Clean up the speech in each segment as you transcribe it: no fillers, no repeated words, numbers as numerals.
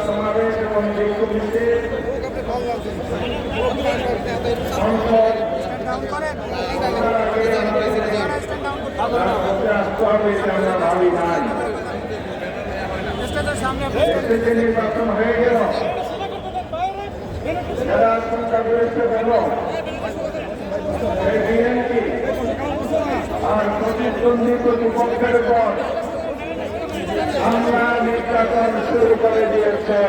সমাবেশ এবং নির্বাচন হয়ে গেল, যারা সংখ্যাগরিষ্ঠ হল বিএনপি আর প্রতিদ্বন্দ্বী প্রতিপক্ষের উপর আমরা নির্যাতন শুরু করে দিয়েছে।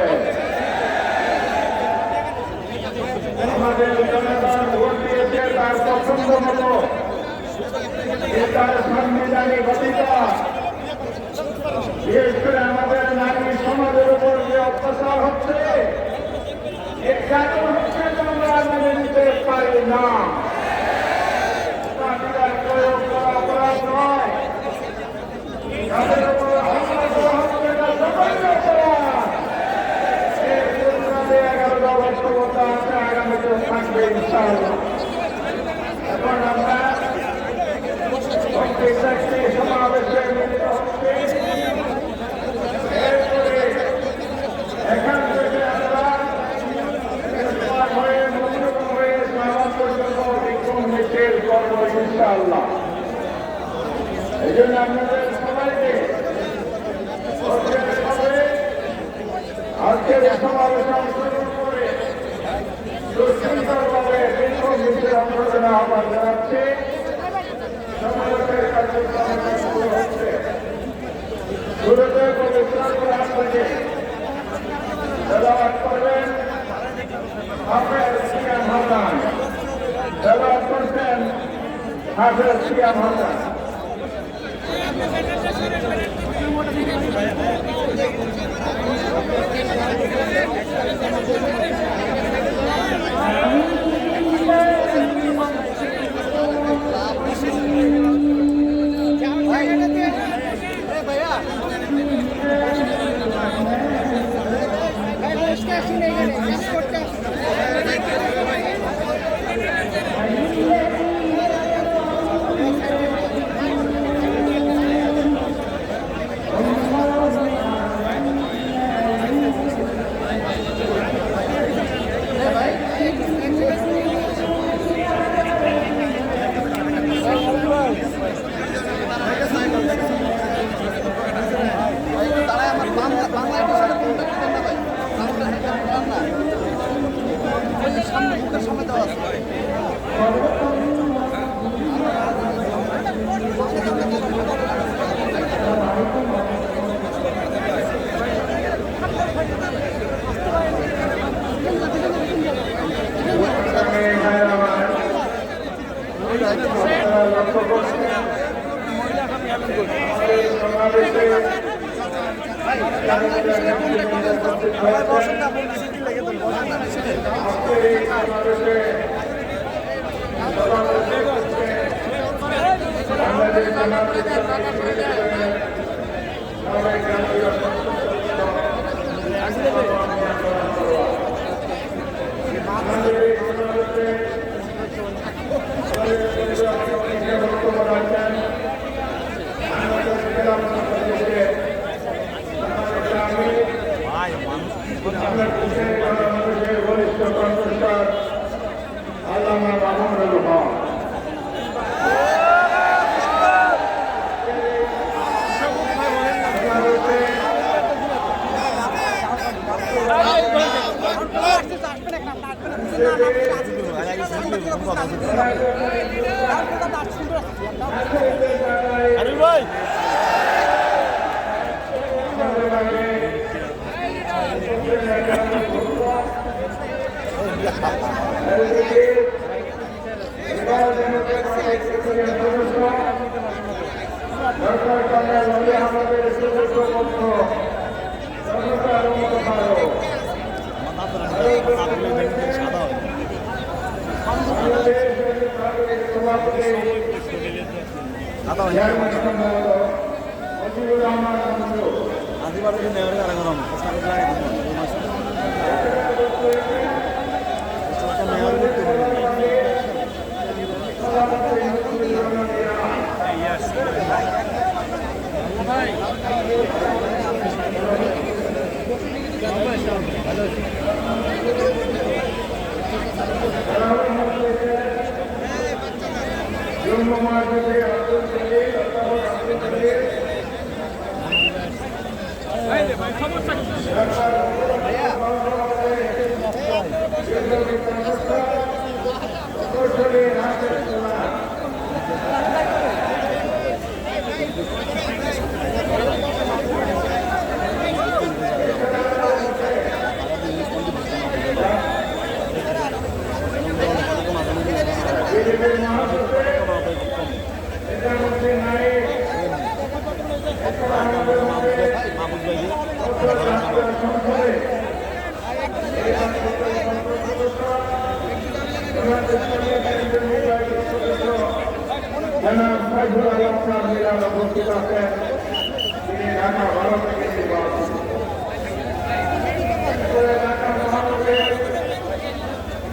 আমাদের জনগণ ভোট দিয়েছে তার পছন্দ মতো, তার সাংবিধানিক অধিকার। বিশেষ করে আমাদের নারী সমাজের উপর যে অত্যাচার হচ্ছে, নির্যাতন হচ্ছে, আমরা মেনে নিতে পারি না। প্রয়োগ করা অপরাধ নয়, তাদের উপর হামলা করা হচ্ছে না, জঘন্য অপরাধ। এর প্রতিবাদে 11 বাস্তবতা আছে, আগামীতেও থাকবে ইনশাআল্লাহ। এখন আমরা সমাবেশে মিলিত হচ্ছে। এরপরে এখান থেকে আমরা হয়ে মনোরম হয়ে সমাজ পর্যন্ত বিক্ষোভ মিছিল করবো ইনশাআল্লাহ। এই জন্য আপনাদের সবাইকে আজকের সমাবেশে অংশগ্রহণ করে সুশৃঙ্খলভাবে বিক্ষোভ মিছিল অংশগ্রহণ আহ্বান জানাচ্ছে। সমাবেশের কার্যক্রম শুরু হচ্ছে। শুরুতে পবিত্র কোরআন থেকে তেলাওয়াত করবেন হাফেজ সিয়াম হাসান। তেলাওয়াত করছেন হাফেজ সিয়াম হাসান। ভাই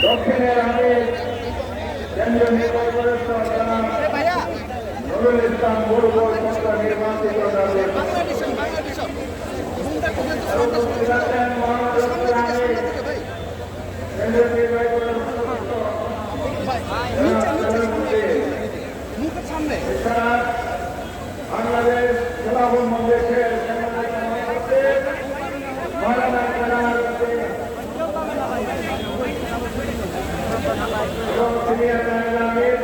দক্ষিণের আমি কেন্দ্রীয় নির্বাচন নুরুল ইসলাম পূর্ব সংসদ নির্বাচিত বাংলাদেশ খেলাফত মজলিসের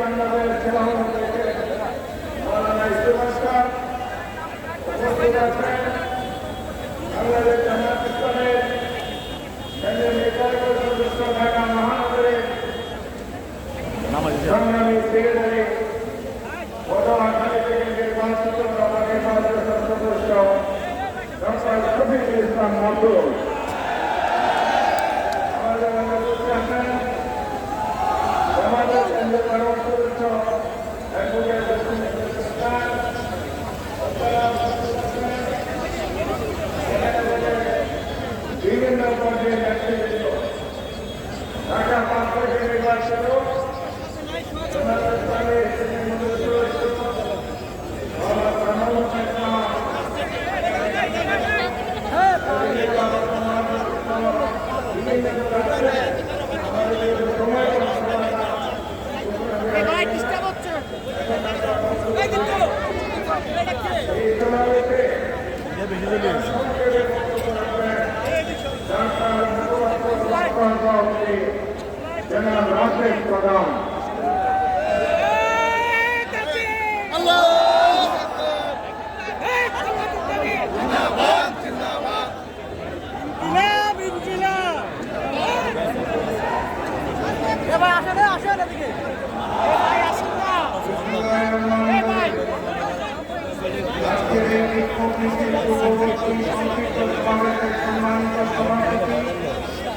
বাংলাদেশ খেলাফত মজলিসের মৌলানা ইসলাম উপস্থিত আছেন। বাংলাদেশ জামায়াত ইসলামের কেন্দ্রীয় নির্বাচন সদস্য ঢাকা মহানগরের সংগ্রামী সেক্রেটারি পটুয়াখালী থেকে নির্বাচিত নবনির্বাচিত সদস্য ডক্টর শফিকুল ইসলাম মণ্ডল আমাদের মধ্যে উপস্থিত আছেন। আমাদের কেন্দ্রীয় কারণ সদস্য বিভিন্ন পর্যায়ে নেতৃবৃন্দ ঢাকা পাঁচ নির্বাচিত জনাব রাশেদ প্রধান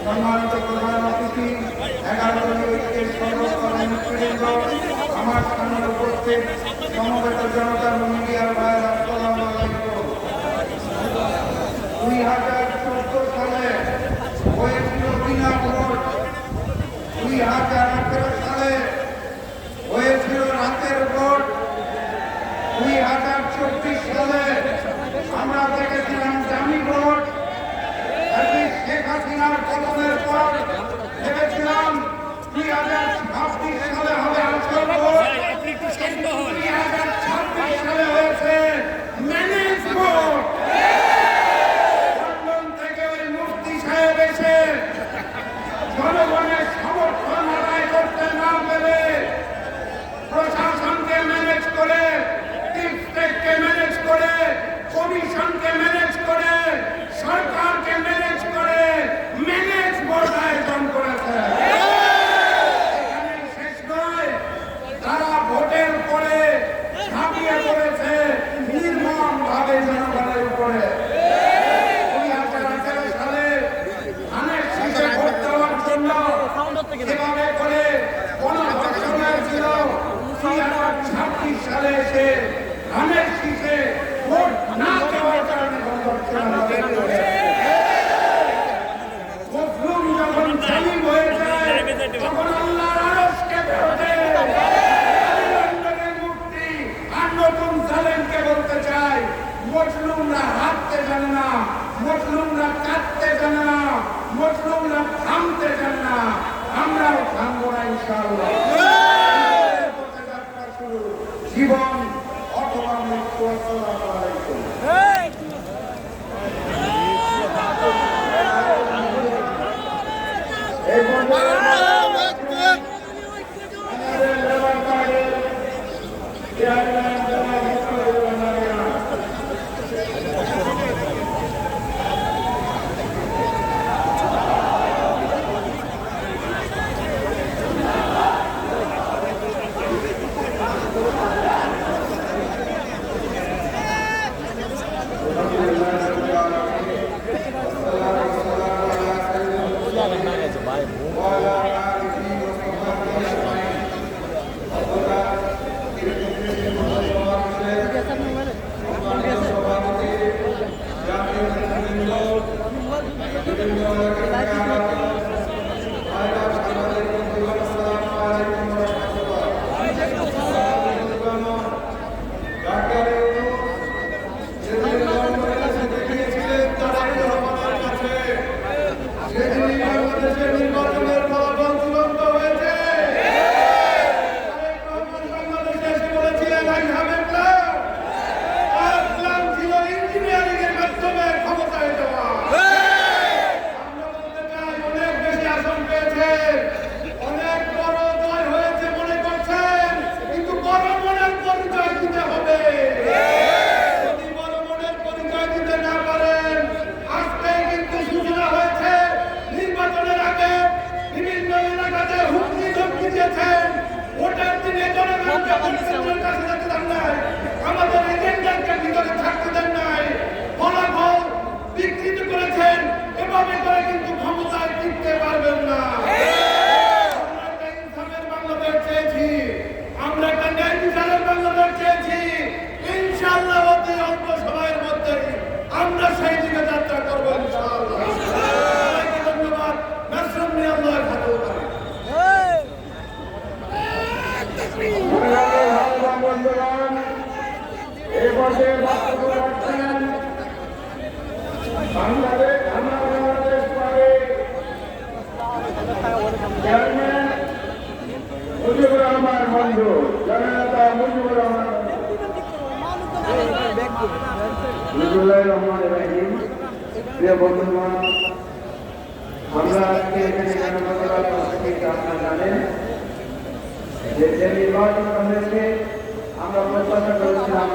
সম্মানিত প্রধান অতিথি 11 দলীয় ঐক্যের সর্বস্তরের নেতৃবৃন্দ, আমার সামনে উপস্থিত সমবেত জনতা মিডিয়ার ভাইয়ের আসসালামু আলাইকুম। 2014 সালে হয়েছিল বিনা ভোট, 2018 সালে হয়েছিল রাতের ভোট, 2024 সালে আমরা দেখেছিলাম দামি ভোট। শেখ হাসিনার পতনের পর ভেবেছিলাম 2026 সালে হবে আসল ভোট, 2026 সালে হয়েছে মজলুমরা হাঁটতে জানে না, মজলুমরা কাঁদতে জানে না, মজলুমরা থামতে জানে না। আমরাও থামবো না ইনশাআল্লাহ। জীবন অথবা মৃত্যু। আসসালামু আলাইকুম। আমাদের এজেন্ডাকে ভিতরে থাকতে দেন নাই, ফলাফল বিকৃত করেছেন। এভাবে করে কিন্তু ক্ষমতায় টিকতে পারবেন না। আমরা একটা ইনসাফের বাংলাদেশ চেয়েছি, আমরা একটা ন্যায় বিচারের বাংলাদেশ চেয়েছি। ইনশাআল্লাহ অতি অল্প সময়ের মধ্যে আমরা সেই দিকে যাত্রা করবো ইনশাআল্লাহ। সবাইকে ধন্যবাদ। নাসরুম মিনাল্লাহ খাতুন। বন্ধুগণ, এই পর্যায়ে বক্তব্য রাখছেন বাংলাদেশ পার্টি চেয়ারম্যান মুজিবুর রহমান বন্ধু, জননেতা মুজিবুর রহমান। প্রিয় বন্ধুগণ, আমরা আজকে এখানে কেন আপনারা জানেন যে নির্বাচন হয়েছে, আমরা প্রত্যাশা করেছিলাম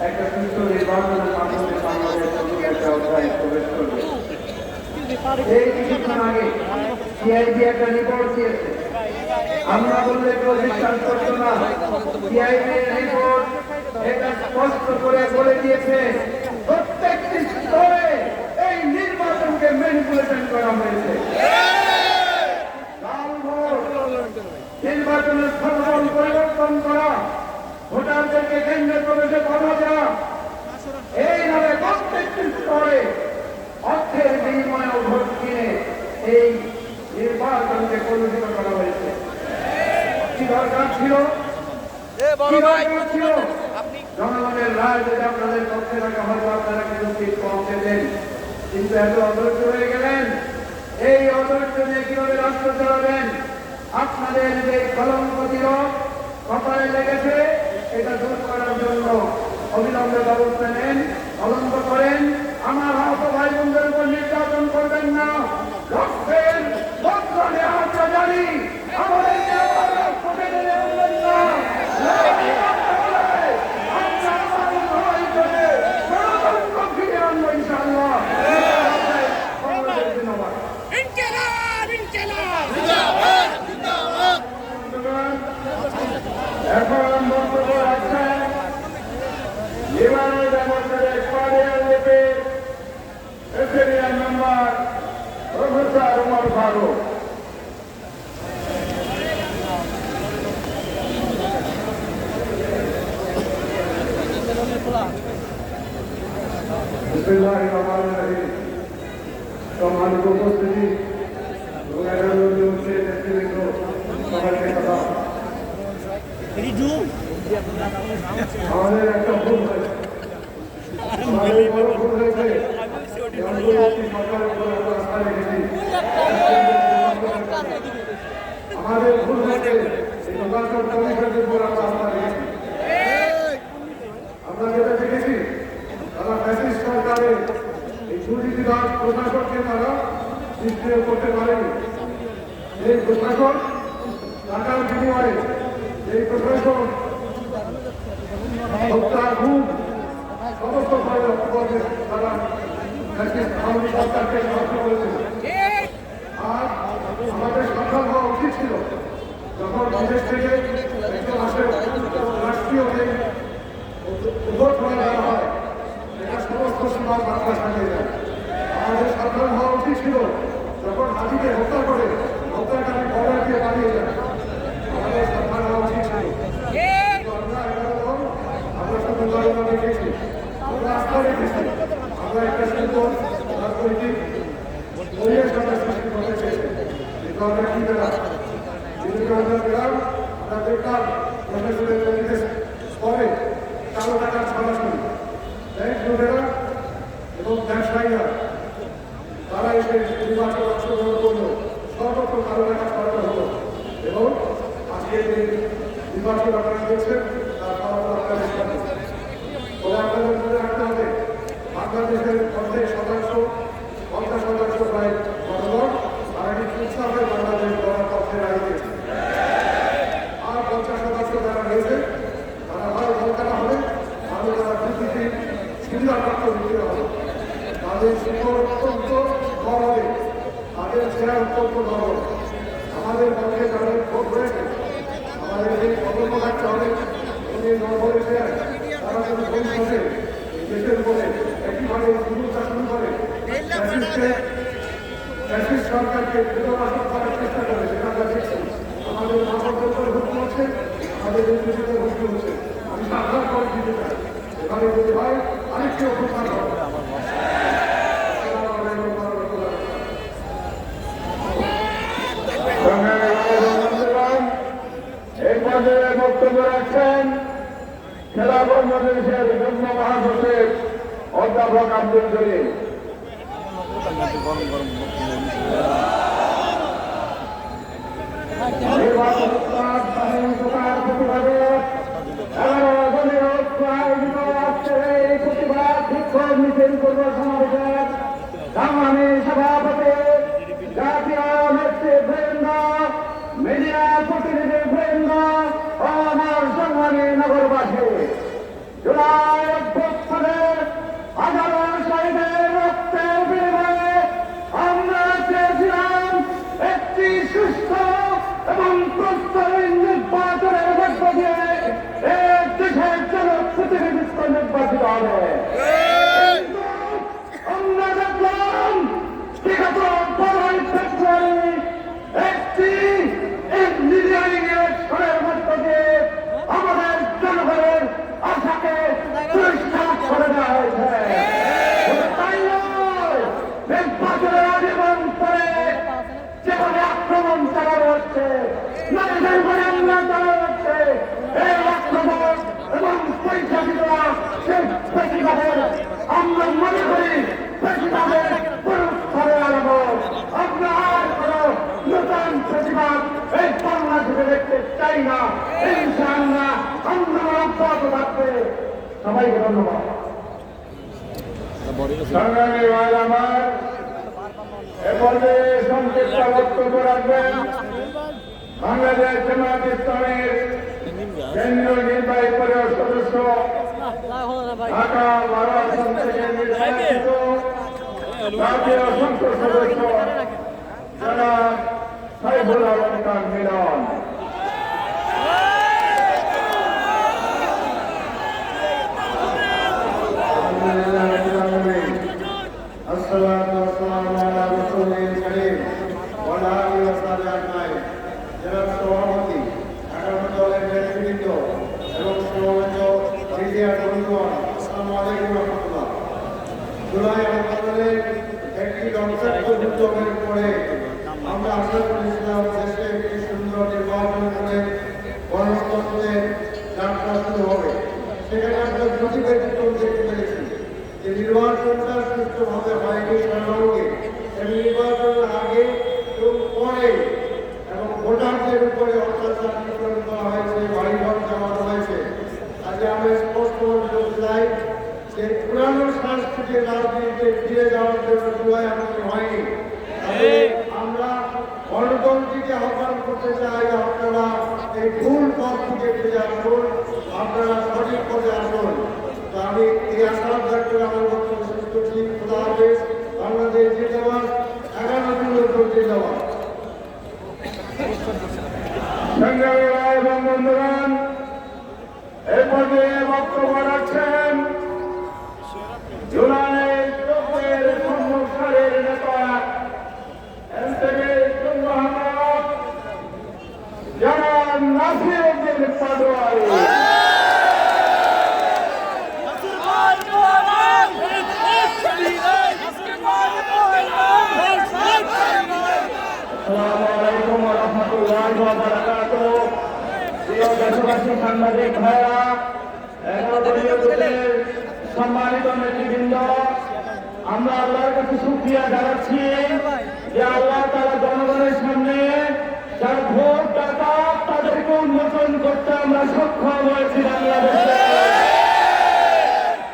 একটা সুস্থ নির্বাচনের মাধ্যমে বাংলাদেশ একটা অধ্যায় প্রবেশ করবে। এই কিছুক্ষণ আগে সিআইডি একটা রিপোর্ট দিয়েছে, আমরা বললে কেউ বিশ্বাস করতো না। সিআইডি রিপোর্ট এটা স্পষ্ট করে বলে দিয়েছে প্রত্যেকটি স্তরে এই নির্বাচনকে ম্যানিপুলেশন করা হয়েছে। নির্বাচনের ফলাফল পরিবর্তন করা, ভোটারদেরকে কেন্দ্রে প্রবেশে বাধা দেওয়া, এইভাবে প্রত্যেকটি স্তরে অর্থের বিনিময়ে ভোট কিনে এই নির্বাচনকে কলুষিত করা হয়েছে। কি দরকার ছিল? জনগণের রায় যদি আপনাদের পক্ষে রাখা হয় আপনারা কিন্তু ঠিক পৌঁছে দেন, কিন্তু এত অধৈর্য হয়ে গেলেন। এই অধৈর্য নিয়ে কিভাবে রাষ্ট্র চালাবেন? আপনাদের যে কলঙ্ক ছিল কপালে লেগেছে, এটা দূর করার জন্য অবিলম্বে ব্যবস্থা নেন, তদন্ত করেন। আমার আহত ভাই বোনদের উপর নির্যাতন করবেন না। রক্তের বদলে আমরা জানি আমাদেরকে আবার রক্তে দিলে উঠবেন না। গণতন্ত্র ফিরে আনবো ইনশাআল্লাহ। এখন বক্তব্য রাখছেন লিবারেল ডেমোক্রেটিক পার্টির এসএডিএম মেম্বার প্রফেসর উমর ফারুক। সম্মানিত উপস্থিতি, আমাদের একটা ভুল হয়েছে। আমাদের বড় ভুল হয়েছে অন্তর্বর্তী সরকারের উপর আমরা আস্থা রেখেছি। আমাদের ভুল হয়েছে এই নির্বাচন কমিশনের উপর আমরা আস্থা রেখেছি। আমরা যেটা দেখেছি তারা ফ্যাসিস্ট সরকারের এই দুর্নীতিবাজ প্রশাসনকে তারা নিষ্ক্রিয় করতে পারেনি। এই প্রশাসন টাকার বিনিময়ে এই প্রশাসন হত্যা খুব সমস্ত কর্মে তারা আওয়ামী সরকারকে নষ্ট করেছে। আর আমাদের সফল হওয়া উচিত ছিল যখন বিদেশ থেকে একজন আসে রাষ্ট্রীয় যে ভোট দেওয়া হয় এটা সমস্ত সীমার বার্তা সাজিয়ে যায়। আমাদের সফল হওয়া উচিত ছিল যখন হাতিকে হত্যা করে হত্যাকারী খবর দিয়ে পালিয়ে যায়। আমাদের সফল হওয়া উচিত ছিল। আমরা শুধু লড়াই রেখেছি, আমরা আস্থা রেখেছি, আমরা একটা সুন্দর রাজনৈতিক পরিবেশ আমরা সৃষ্টি করতে চেয়েছি। কিন্তু আমরা কি পেলাম? কিন্তু আমরা পেলাম আমরা দেখলাম প্রশাসনের নির্দেশ পরে কালো টাকার ছড়াছড়ি ব্যাংক লোকেরা এবং ব্যবসায়ীরা তারা এসে নির্বাচন অংশগ্রহণ করলো, সর্বত্র কালো টাকা ছড়ানো হলো এবং আজকে যে নির্বাচন আপনারা দেখছেন তার ফলাফল আপনারা দেখতে পাচ্ছেন। তবে আপনাদের মনে রাখতে হবে বাংলাদেশের 50% প্রায় জনগণ তারা কিন্তু উৎসাহে বাংলাদেশ গড়ার পক্ষে রায় দিয়েছে। আর 50% যারা রয়েছে তারা হয় কলকাতা হবে, তাহলে তারা দুর্নীতি সুবিধাপ্রাপ্ত হতে হবে। তাদের শিক্ষক অত্যন্ত বড় হবে, তাদের চেয়ার অত্যন্ত বড় হবে। আমাদের পক্ষে যাদের ভোট হয়েছে আমাদের এই সতর্ক থাকতে হবে এবং এই নগরের চেয়ার তারা যদি ভবিষ্যতে দেশের উপরে একইভাবে দুর্নীতিটা শুরু করে ফ্যাসিস্ট সরকারকে পুনর্বাসন করার চেষ্টা করে, সেটা আমরা দেখছি। আমাদের মানবতার হুকুম হচ্ছে, আমাদের দুর্নীতিতে হুকুম হচ্ছে। আমি সাবধান করে দিতে চাই এভাবে যদি হয় আরেকটি অভ্যুত্থান হবে। এই পর্যায়ে বক্তব্য রাখছেন খেলা কর্মসূচির যুগ্ম মহাসচিব অধ্যাপক আব্দুল জলিল। সভাপতি জাতীয় নেতৃবৃন্দ, মিডিয়া প্রতিনিধিবৃন্দ ও আমার সম্মানী নগরবাসী, জুলাই অভ্যুত্থানের হাজারো শহীদের রক্তের বিনিময়ে আমরা চেয়েছিলাম একটি সুস্থ এবং প্রস্তাবিত নির্বাচনের মধ্য দিয়ে এক দেশের জনপ্রতিনিধিত্ব নির্বাচিত হবে। আমরা দেখলাম বিগত 12 ফেব্রুয়ারি একটি ইঞ্জিনিয়ারিং ইলেকশনের মধ্য দিয়ে আমাদের জনগণের আশাকে পরিষ্কার করে দেওয়া হয়েছে। তাই নয়, নির্বাচনের আগে এবং পরে যেভাবে আক্রমণ চালানো হচ্ছে, নারীদের উপরে হামলা চালানো হচ্ছে, এই আক্রমণ এবং পরিচালিতরা সেই বেশিরভাগের আমরা মনে করি বেশিরভাগের পুরস্কারে আনবো। আমরা আর কোন নতুন প্রতিবাদ এই বাংলাদেশে দেখতে চাই না। ইনশাআল্লাহ আন্দোলন অব্যাহত থাকবে। সবাইকে ধন্যবাদ। সংগ্রামী ভাই আমার এ পর্যায়ে সংক্ষিপ্ত বক্তব্য রাখবেন বাংলাদেশ জামায়াত ইসলামীর কেন্দ্রীয় নির্বাহী পরিষদ সদস্য, ঢাকা 12 আসন থেকে নির্বাচিত জাতীয় সংসদ সদস্য জনাব সাইফুল আলম খান মিলন। সভাপতি, আগামী দলের নেতৃবৃন্দ এবং সমবেত মিডিয়া বন্ধুগণ, আসসালামু আলাইকুম রহমতুল্লাহ। জুলাই আন্দোলনের একটি রক্তাক্ত উদ্যোগের পরে আমরা আশা করেছিলাম দেশে একটি সুন্দর নির্বাচন করে গণতন্ত্রের যাত্রা শুরু হবে। সেখানে আমরা প্রতিবেদন দেখতে পেরেছি নির্বাচনটা সুষ্ঠুভাবে হয়নি সর্বঙ্গে। নির্বাচনের আগে এবং পরে এবং ভোটারদের উপরে অত্যাচার নির্যাতন করা হয়েছে, বাড়িঘর চালানো হয়েছে। আজকে আমরা স্পষ্ট বলতে চাই যে পুরানো সাংস্কৃতিক রাজনীতিতে ফিরে যাওয়ার জন্য দুয়ায় আমাদের হয়নি। আমরা গণতন্ত্রকে আহ্বান করতে চাই, আপনারা এই ভুল পথ থেকে ফিরে আসুন, আপনারা সঠিক পথে আসুন। তো আমি এই আশা ব্যক্ত করে আমার বক্তব্য শেষ করছি। খোদা হাফেজ। বাংলাদেশ জিন্দাবাদ, 11 দিন জিন্দাবাদ। সংগ্রামী ভাই এবং বন্ধুগণ, এই পর্যায়ে বক্তব্য রাখছেন জুলাই গ্রুপের সম্মুখের নেতা জনাব নাসির উদ্দিন পাটোয়ারি। সাংবাদিক ভাইরা, সম্মানিত নেতৃবৃন্দ, আমরা আল্লাহর কাছে শুকরিয়া জানাচ্ছি যে আল্লাহ তারা জনগণের সামনে যারা ভোট দাতা তাদেরকে উন্মোচন করতে আমরা সক্ষম হয়েছি। বাংলাদেশে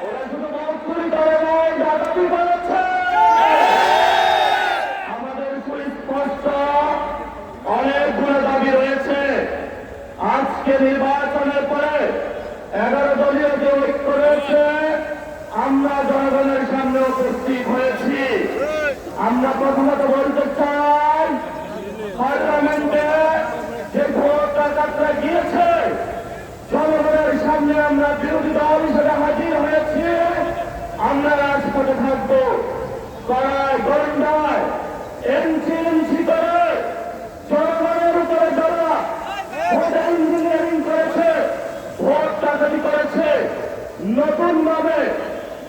ওরা শুধু মৌখুরি করে নয়, ডাকাতি করেছে। আমাদের সুস্পষ্ট অনেকগুলো দাবি রয়েছে। আজকে নির্বাচনের পরে 11 দলীয় যে ঐক্য রয়েছে, আমরা জনগণের সামনে উপস্থিত হয়েছি। আমরা প্রথমত বলতে চাই, পার্লামেন্টে যে ভোট ডাকাতরা গিয়েছে, জনগণের সামনে আমরা বিরোধী দল হিসেবে হাজির হয়েছি। আমরা রাজপথে থাকবো, কড়ায় গন্ডায় ইঞ্চি ইঞ্চি করে জনগণের উপরে যারা ভোট ইঞ্জিনিয়ারিং করেছে, ভোট ডাকাতি করেছে, নতুন ভাবে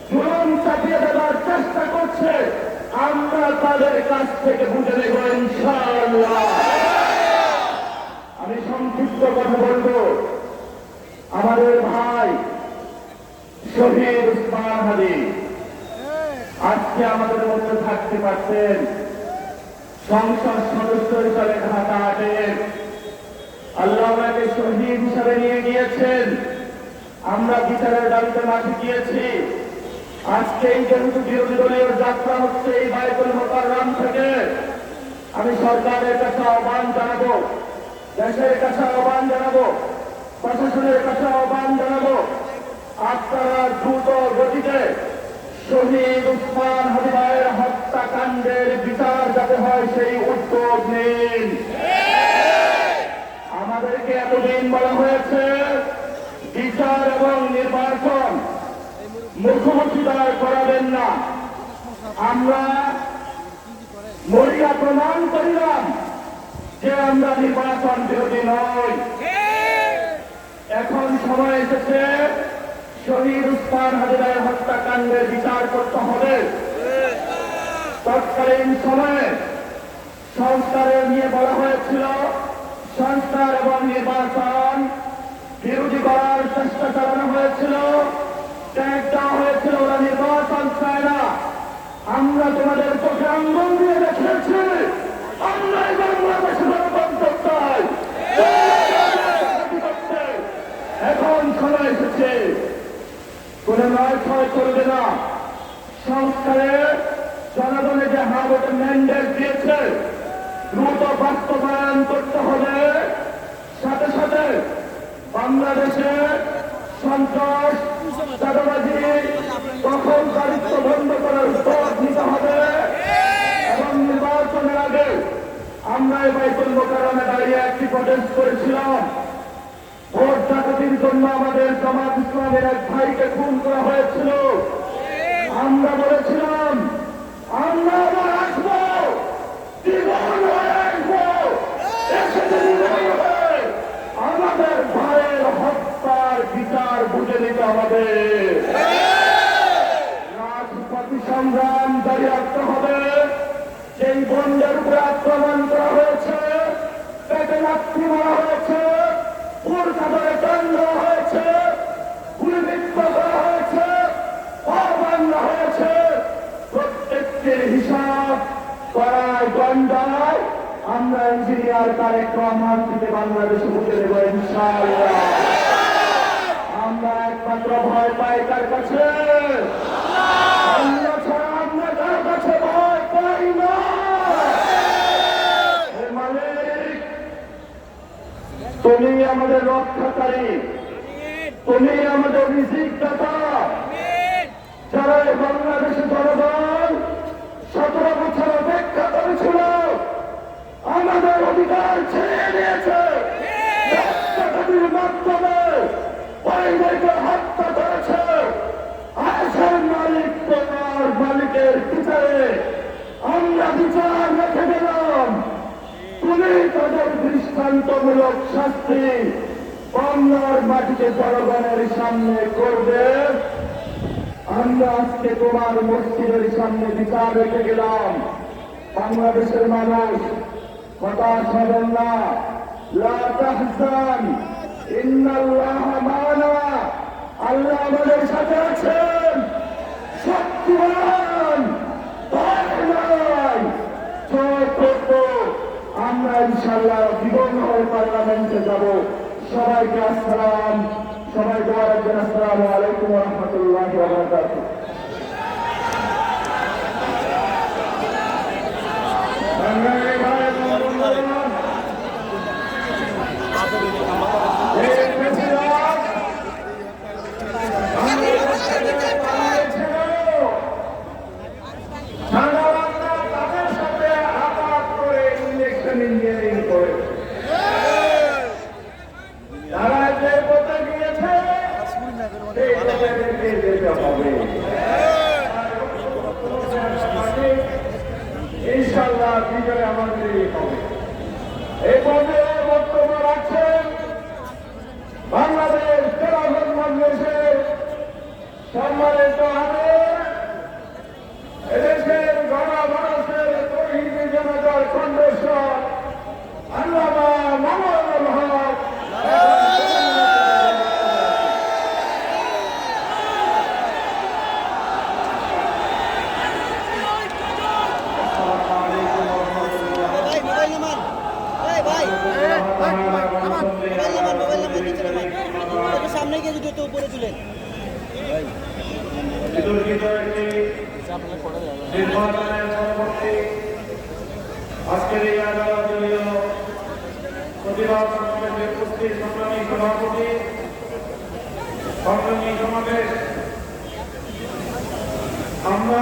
জুলুম চাপিয়ে দেওয়ার চেষ্টা করছে, আমরা তাদের কাছ থেকে বুঝে নেব ইনশাআল্লাহ। আমি সংক্ষিপ্ত কথা বলবো। আমাদের ভাই শহীদ উসমান হাদি আজকে আমাদের মধ্যে থাকতে পারতেন, সংসদ সদস্য হিসাবে ঢাকা আটেন, আল্লাহ ওনাকে শহীদ হিসাবে নিয়ে গিয়েছেন। আমরা বিচারের দাবিতে মাঠে গিয়েছি। আজকে এই যেহেতু বিরোধী দলীয় যাত্রা হচ্ছে এই বায়তুল মোকাররম থেকে, আমি সরকারের কাছে আহ্বান জানাবো, দেশের কাছে আহ্বান জানাবো, প্রশাসনের কাছে আহ্বান জানাবো, আপনারা দ্রুত গতিতে শহীদ উসমান হাদি ভাইয়ের হত্যাকাণ্ডের বিচার যাতে হয় সেই উদ্যোগ নিন। আমাদেরকে এতদিন বলা হয়েছে বিচার এবং নির্বাচন মুখোমুখি দাঁড় করাবেন না। আমরা মরিয়া প্রমাণ করিলাম যে আমরা নির্বাচন বিরোধী নই। এখন সময় এসেছে শহীদ উসমান হাদি ভাইয়ের হত্যাকাণ্ডের বিচার করতে হবে। তৎকালীন সময়ে সংস্কারের নিয়ে বলা হয়েছিল, সংস্কার এবং নির্বাচন বিরোধী করার চেষ্টা চালানো হয়েছিল, ট্যাগ দেওয়া হয়েছিল, ওরা নির্বাচন চায় না। আমরা তোমাদের চোখে আঙ্গুল দিয়ে দেখিয়েছি আমরা বাংলাদেশে গণতন্ত্র চাই। এখন সময় এসেছে, কোন নয় ছয় করবে না। সংস্কারে জনগণে যে হাতে ম্যান্ডেট দিয়েছে দ্রুত বাস্তবায়ন করতে হবে। সাথে সাথে বাংলাদেশে সন্ত্রাস, চাঁদাবাজি, দখলদারিত্ব বন্ধ করার উদ্যোগ নিতে হবে এবং নির্বাচনের আগে আমরা এই বায়তুল মোকাররমে দাঁড়িয়ে একটি প্রটেস্ট করেছিলাম। ভোট ডাকাতির জন্য আমাদের জামাত ইসলামের এক ভাইকে খুন করা হয়েছিল। আমরা বলেছিলাম আমরা আবার আসবো, জীবন হয়ে আসবো, এসে আমাদের ভাইয়ের হত্যার বিচার বুঝে নিতে হবে। রাজপথী সংগ্রাম জারি রাখতে হবে। সেই বন্ডের উপরে আক্রমণ করা হয়েছে, পেটে লাথি মারা হয়েছে, চাদরে দণ্ড হয়েছে, গুলিবিদ্ধ করা হয়েছে, অবান্য করা হয়েছে প্রত্যেকটির হিসাব করায় গন্ডায় আমরা ইঞ্জিনিয়ার তারেক রহমান থেকে বাংলাদেশে মুক্তি দেব ইনশাআল্লাহ। আমরা একমাত্র ভয় পাই তার কাছে, আল্লাহ ছাড়া আমরা তার কাছে ভয় পাই না। হে মালিক, তুমি আমাদের রক্ষাকারী, তুমি আমাদের রিজিক দাতা। যারা এই বাংলাদেশে জনগণ 17 বছর অপেক্ষা করেছিল, আমাদের অধিকার ছেড়ে নিয়েছে, রক্তপাতের মাধ্যমে পরিবারকে হত্যা করেছে। আসল মালিক তোমার মালিকের বিচারে আমরা বিচার রেখে গেলাম, তুমি তাদের দৃষ্টান্তমূলক শাস্তি বাংলার মাটিতে জনগণের সামনে করবে। আমরা আজকে তোমার মসজিদের সামনে বিচার রেখে গেলাম। বাংলাদেশের মানুষ হতাশ হবেন না, লা তাহজান, ইন্নাল্লাহ মা'ানা। আল্লাহ আমাদের সাথে আছেন, শক্তিমান, ভয় নাই। জয় করব, আমরা ইনশাআল্লাহ বিগত হয়ে পার্লামেন্টে যাব। সবাইকে আসসালাম, সবাই দোয়া রাখবেন। আসসালামু আলাইকুম ওয়া রাহমাতুল্লাহি ওয়া বারাকাতুহু। ইনশাআল্লাহ বিজয় আমাদের হবে। এই পর্যায়ে বক্তব্য রাখছেন বাংলাদেশ খেলাফত মজলিসের সম্মানিত আমির, এদেশের গণমানুষের তৌহিদি জনতার কণ্ঠস্বর আল্লামা মামুনুল হক। সামনে গিয়ে দুটো উপরে তুলেন। আজকের এই আদালতীয় প্রতিবাদ সমাবেশে উপস্থিত সংগ্রামী সভাপতি, সংগ্রামী সমাবেশ, আমরা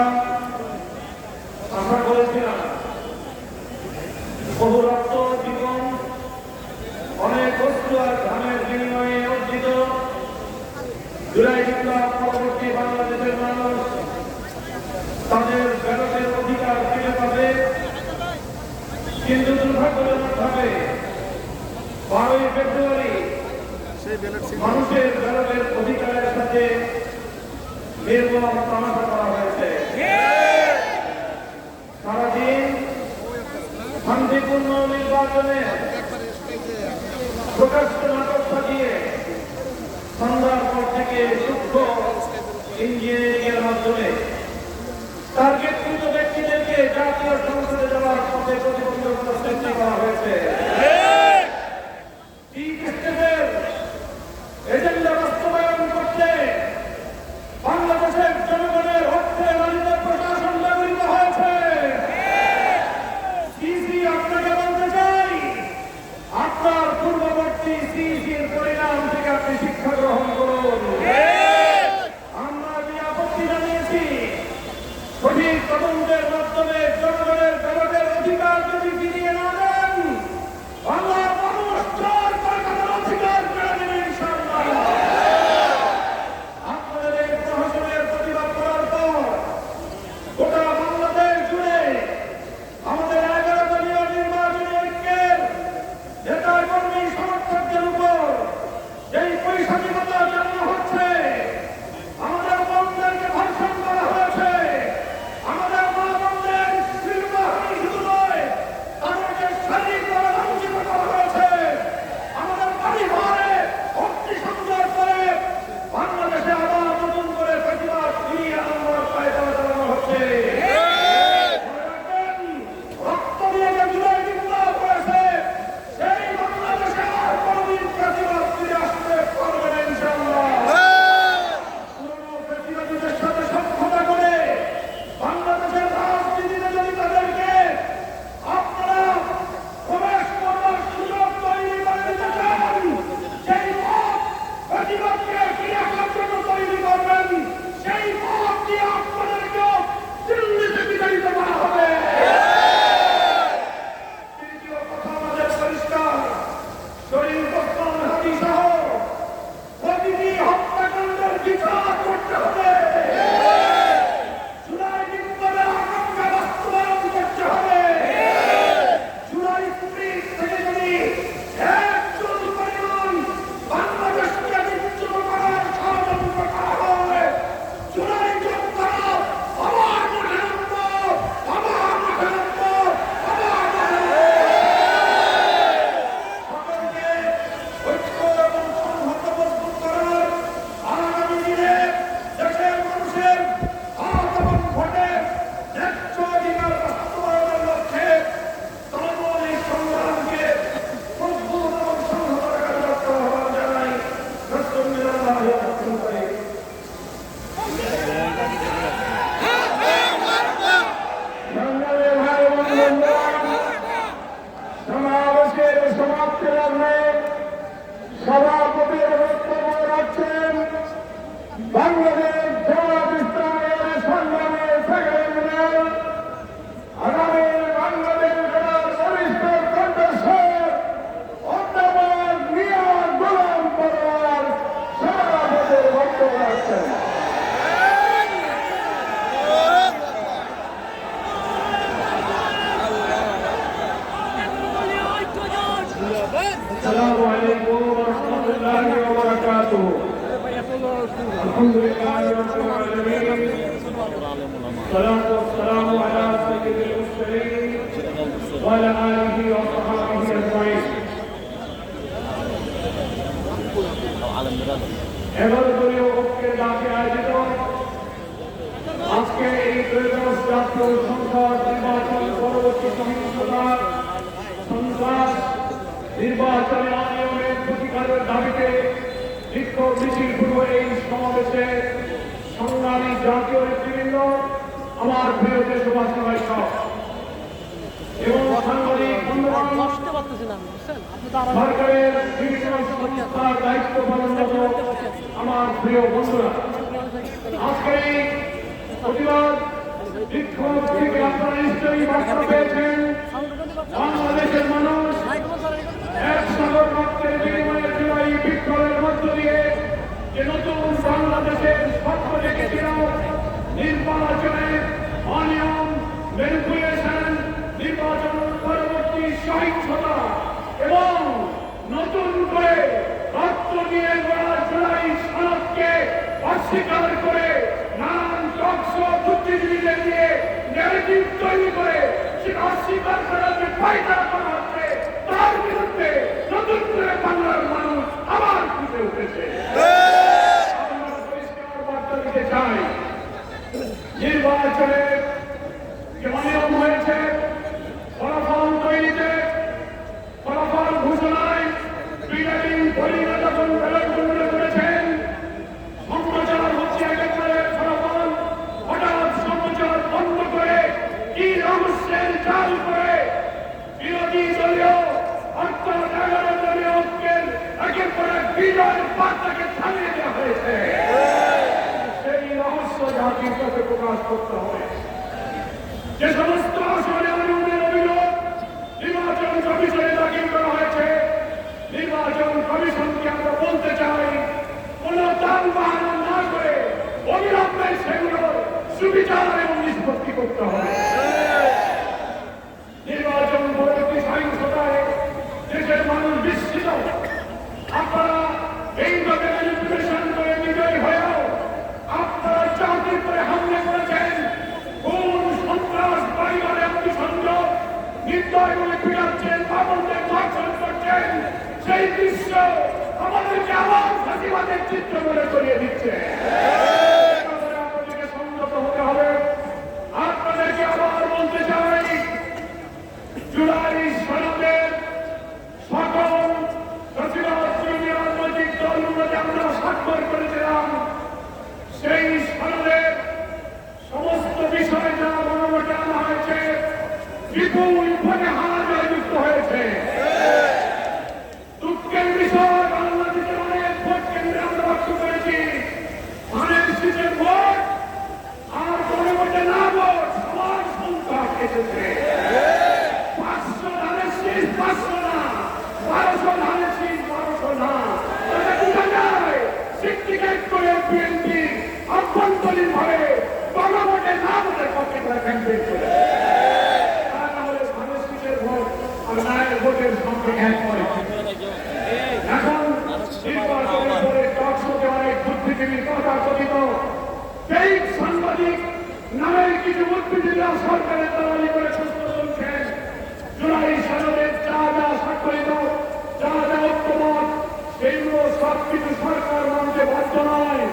আশা করেছিলাম বহু রক্ত, জীবন, অনেক বস্তু আর ধানের বিনিময়ে অর্জিত জুলাই বিপ্লব পরবর্তী বাংলাদেশের মানুষ তাদের ব্যালটের অধিকার ফিরে পাবে। কিন্তু দুর্ভাগ্যজনকভাবে 12ই ফেব্রুয়ারি মানুষের ব্যালটের অধিকারের সাথে নির্মম তামাশা করা হয়েছে। সারাদিন শান্তিপূর্ণ নির্বাচনে প্রকাশ্য নাটক সাজিয়ে সন্ধ্যার পর থেকে সূক্ষ্ম ইঞ্জিনিয়ারিং এর মাধ্যমে টার্গেটকৃত ব্যক্তিদেরকে জাতীয় সংসদে যাওয়ার পথে প্রতিবন্ধকতা সৃষ্টি করা হয়েছে। এজেন্ডা বাস্তবায়ন করতে বাংলাদেশের জনগণের অর্থে লালিত প্রশাসন ব্যবহৃত হয়েছে। সিসি আপনাকে বলতে চাই, আপনার পূর্ববর্তী সিসির পরিণাম থেকে আপনি শিক্ষা গ্রহণ করুন। আমরা যে আপত্তি জানিয়েছি, সঠিক তদন্তের মাধ্যমে জনগণের ব্যালটের অধিকার যদি ফিরিয়ে না দেন, বাংলার মানুষ চার কলকাতার অধিকার করে দেবে ইনশাআল্লাহ। আপনাদের এই প্রশাসনের প্রতিবাদ করার পর গোটা বাংলাদেশ জুড়ে আমাদের 11 দলীয় নির্বাচনী ঐক্যের নেতা কর্মী সমর্থকদের উপর যেই পৈশাচিকতা চালানো হচ্ছে, আমাদের বন্ধুদেরকে ধর্ষণ করা হয়েছে, আমাদের মা বোনদের الصلاة والسلام على سيد المرسلين وعلى آله وصحبه أجمعين এবার দলীয় ঐক্যের ডাকে আয়োজিত আজকে এই ত্রয়োদশ জাতীয় সংসদ নির্বাচন পরবর্তী সহিংসতা সন্ত্রাস নির্বাচনে অনিয়মের প্রতিকারের দাবিতে বিক্ষোভ মিছিল শুরু এই সমাবেশে সংগ্রামী জাতীয় নেতৃবৃন্দ, আমার প্রিয় দেশবাসী ভাই সব এবং সাংবাদিক বন্ধুগণ, সরকারের বিভিন্ন সংস্থার দায়িত্ব পালনরত আমার প্রিয় বন্ধুরা, আজকে এই প্রতিবাদ বিক্ষোভ থেকে আপনারা নিশ্চয়ই বার্তা পেয়েছেন। বাংলাদেশের মানুষ এক সাগর রক্তের বিনিময়ে জুলাই বিক্ষোভের মধ্য দিয়ে যে নতুন বাংলাদেশের স্বপ্ন দেখেছিল, নির্বাচনে অনিয়ম, ম্যানিপুলেশন, নির্বাচন পরবর্তী সহিংসতা এবং নতুন করে রক্ত দিয়ে গড়া জুলাই সনদকে অস্বীকার করে নানান টকশো বুদ্ধিজীবীদের দিয়ে ন্যারেটিভ তৈরি করে সেটা অস্বীকার করার যে পায়তারা করা হচ্ছে, তার বিরুদ্ধে নতুন করে বাংলার মানুষ আবার ফুটে উঠেছে। আমরা পরিষ্কার বার্তা দিতে চাই, নির্বাচনে যে অনিয়ম হয়েছে, ফলাফল তৈরিতে, ফলাফল ঘোষণায় বিজেপি পরিণত যখন ব্যালট গণনা করেছেন, সম্প্রচার হচ্ছে একেবারে ফলাফল, হঠাৎ সম্প্রচার বন্ধ করে কি রহস্যের জাল করে বিরোধী দলীয় অর্থাৎ 11 দলীয় ঐক্যের একের পর এক বিজয়ের বার্তাকে থামিয়ে দেওয়া হয়েছে। সেই রহস্য জাতির কাছে প্রকাশ করতে হবে। যে সমস্ত আসনে অনুমোদনের অভিযোগ নির্বাচন কমিশনে দাখিল করা হয়েছে, নির্বাচন কমিশনকে আমরা বলতে চাই, কোন তাল বাহানা না করে অবিলম্বে সেগুলোর সুবিচার এবং নিষ্পত্তি করতে হবে। নির্বাচন পরবর্তী সহিংসতায় দেশের মানুষ বিস্মিত। আপনারা এইভাবে ম্যানিপুলেশন করে বিজয়ী হয়েও আপনারা জাতির করে হামলা করেছেন, কোন সন্ত্রাস পরিবারে অগ্নিসংযোগ নির্দয় বলে পিটাচ্ছেন, বাবনদের ধর্ষণ করছেন, সেই দৃশ্য আমাদেরকে আবার ফাঁসিবাদের চিত্র বলে করিয়ে দিচ্ছে। আপনাদেরকে সংযত হতে হবে। আপনাদেরকে আবার বলতে চাই, জুলাই সনদের সকল প্রতিবাদী রাজনৈতিক দলগুলোতে আমরা স্বাক্ষর করেছিলাম, সেই সনদের সমস্ত বিষয় যা গণভোটে আনা হয়েছে বিপুল ভোটে হারা জয়যুক্ত হয়েছে। দুঃখের বিষয়, বাংলাদেশের অনেক ভোট কেন্দ্রে আমরা লক্ষ্য করেছি ধানের শীষের ভোট আর গণভোটে না ভোট সমান সংখ্যা এসেছে। 500 ধানের শীষ 500 না, 1200 ধানের শীষ 1200 না। তাতে বোঝা যায় সিন্ডিকেট করে বিএনপি অভ্যন্তরীণ ভাবে গণভোটে না ভোটের পক্ষে তারা ক্যাম্পেইন করে। তারা তাহলে ধানের শীষের ভোট আর নায়ের ভোটের সংখ্যা এক করে। এখন নির্বাচনের পরে টকশোতে অনেক বুদ্ধিজীবী কথা কথিত ফেক সাংবাদিক নামের কিছু বুদ্ধিজীবীরা সরকারের দালালি করে সুস্থ চলছেন। জুলাই সনদের যা যা স্বাক্ষরিত, যা যা ঐক্যমত, সেইগুলো সবকিছু সরকার মানতে বাধ্য নয়।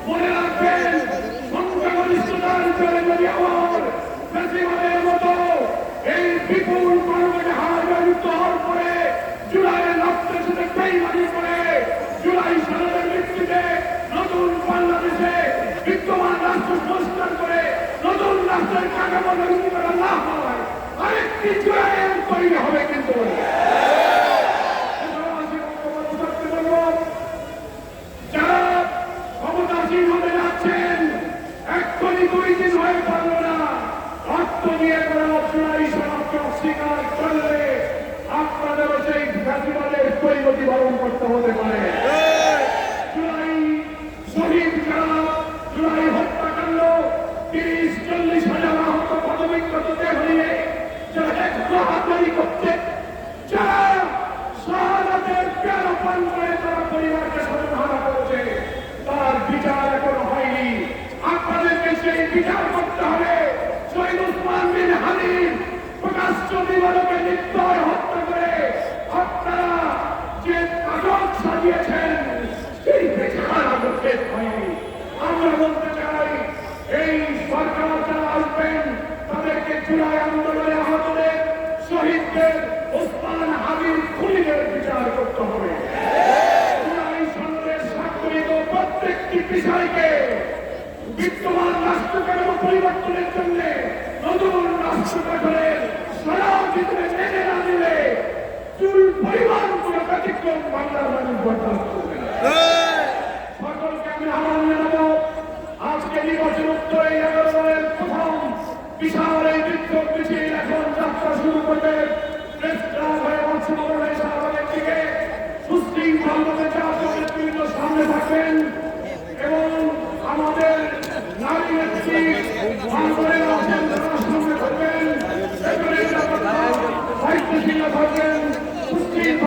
মনে রাখবেন, সংখ্যাগরিষ্ঠতার জোরে যদি আবার ফ্যাসিবাদের মতো এই বিপুল গণভোটে হার জয়যুক্ত হওয়ার পরে জুলাইয়ের রক্তের সাথে বেইমানি করে জুলাই সনদের ভিত্তিতে নতুন বাংলাদেশে বিদ্যমান রাষ্ট্র সংস্কার করে নতুন রাষ্ট্রের কাঠামো তৈরি করা না হয়, আরেকটি জুলাই তৈরি হবে। কিন্তু যারা ক্ষমতাসীন হতে যাচ্ছেন, এক্ষুনি 2 দিন হয়ে পারল না, রক্ত দিয়ে করা জুলাই সনদকে অস্বীকার করলে আপনাদেরও সেই ফ্যাসিবাদের পরিণতি বরণ করতে হতে পারে। জুলাই শহীদ যারা, জুলাই হত্যাকাণ্ড 30-40 হাজার আহত পদবিক্ষত দেহ নিয়ে যারা এক বাহাদুরি করছে, যারা শাহাদাতের পেয়ারা পান করে তারা পরিবারকে সর্বহারা করেছে, তার বিচার এখনো হয়নি। আপনাদেরকে সেই বিচার করতে হবে। হবে। জুলাই সনদের স্বাক্ষরিত প্রত্যেকটি বিষয়কে বিদ্যমান রাষ্ট্র কাঠামো পরিবর্তনের জন্য নতুন রাষ্ট্র গঠনের সরাব ভিতরে মেনে না দিলে চুল পরিমাণ কোন ব্যতিক্রম বাংলার মানুষ বরদাস্ত করবে না। সকলকে আমি আহ্বান জানাবো, আজকে নির্বাচন উত্তর এই 11 দলের প্রথম বিশাল এই বিক্ষোভ মিছিল এখন যাত্রা শুরু করবে।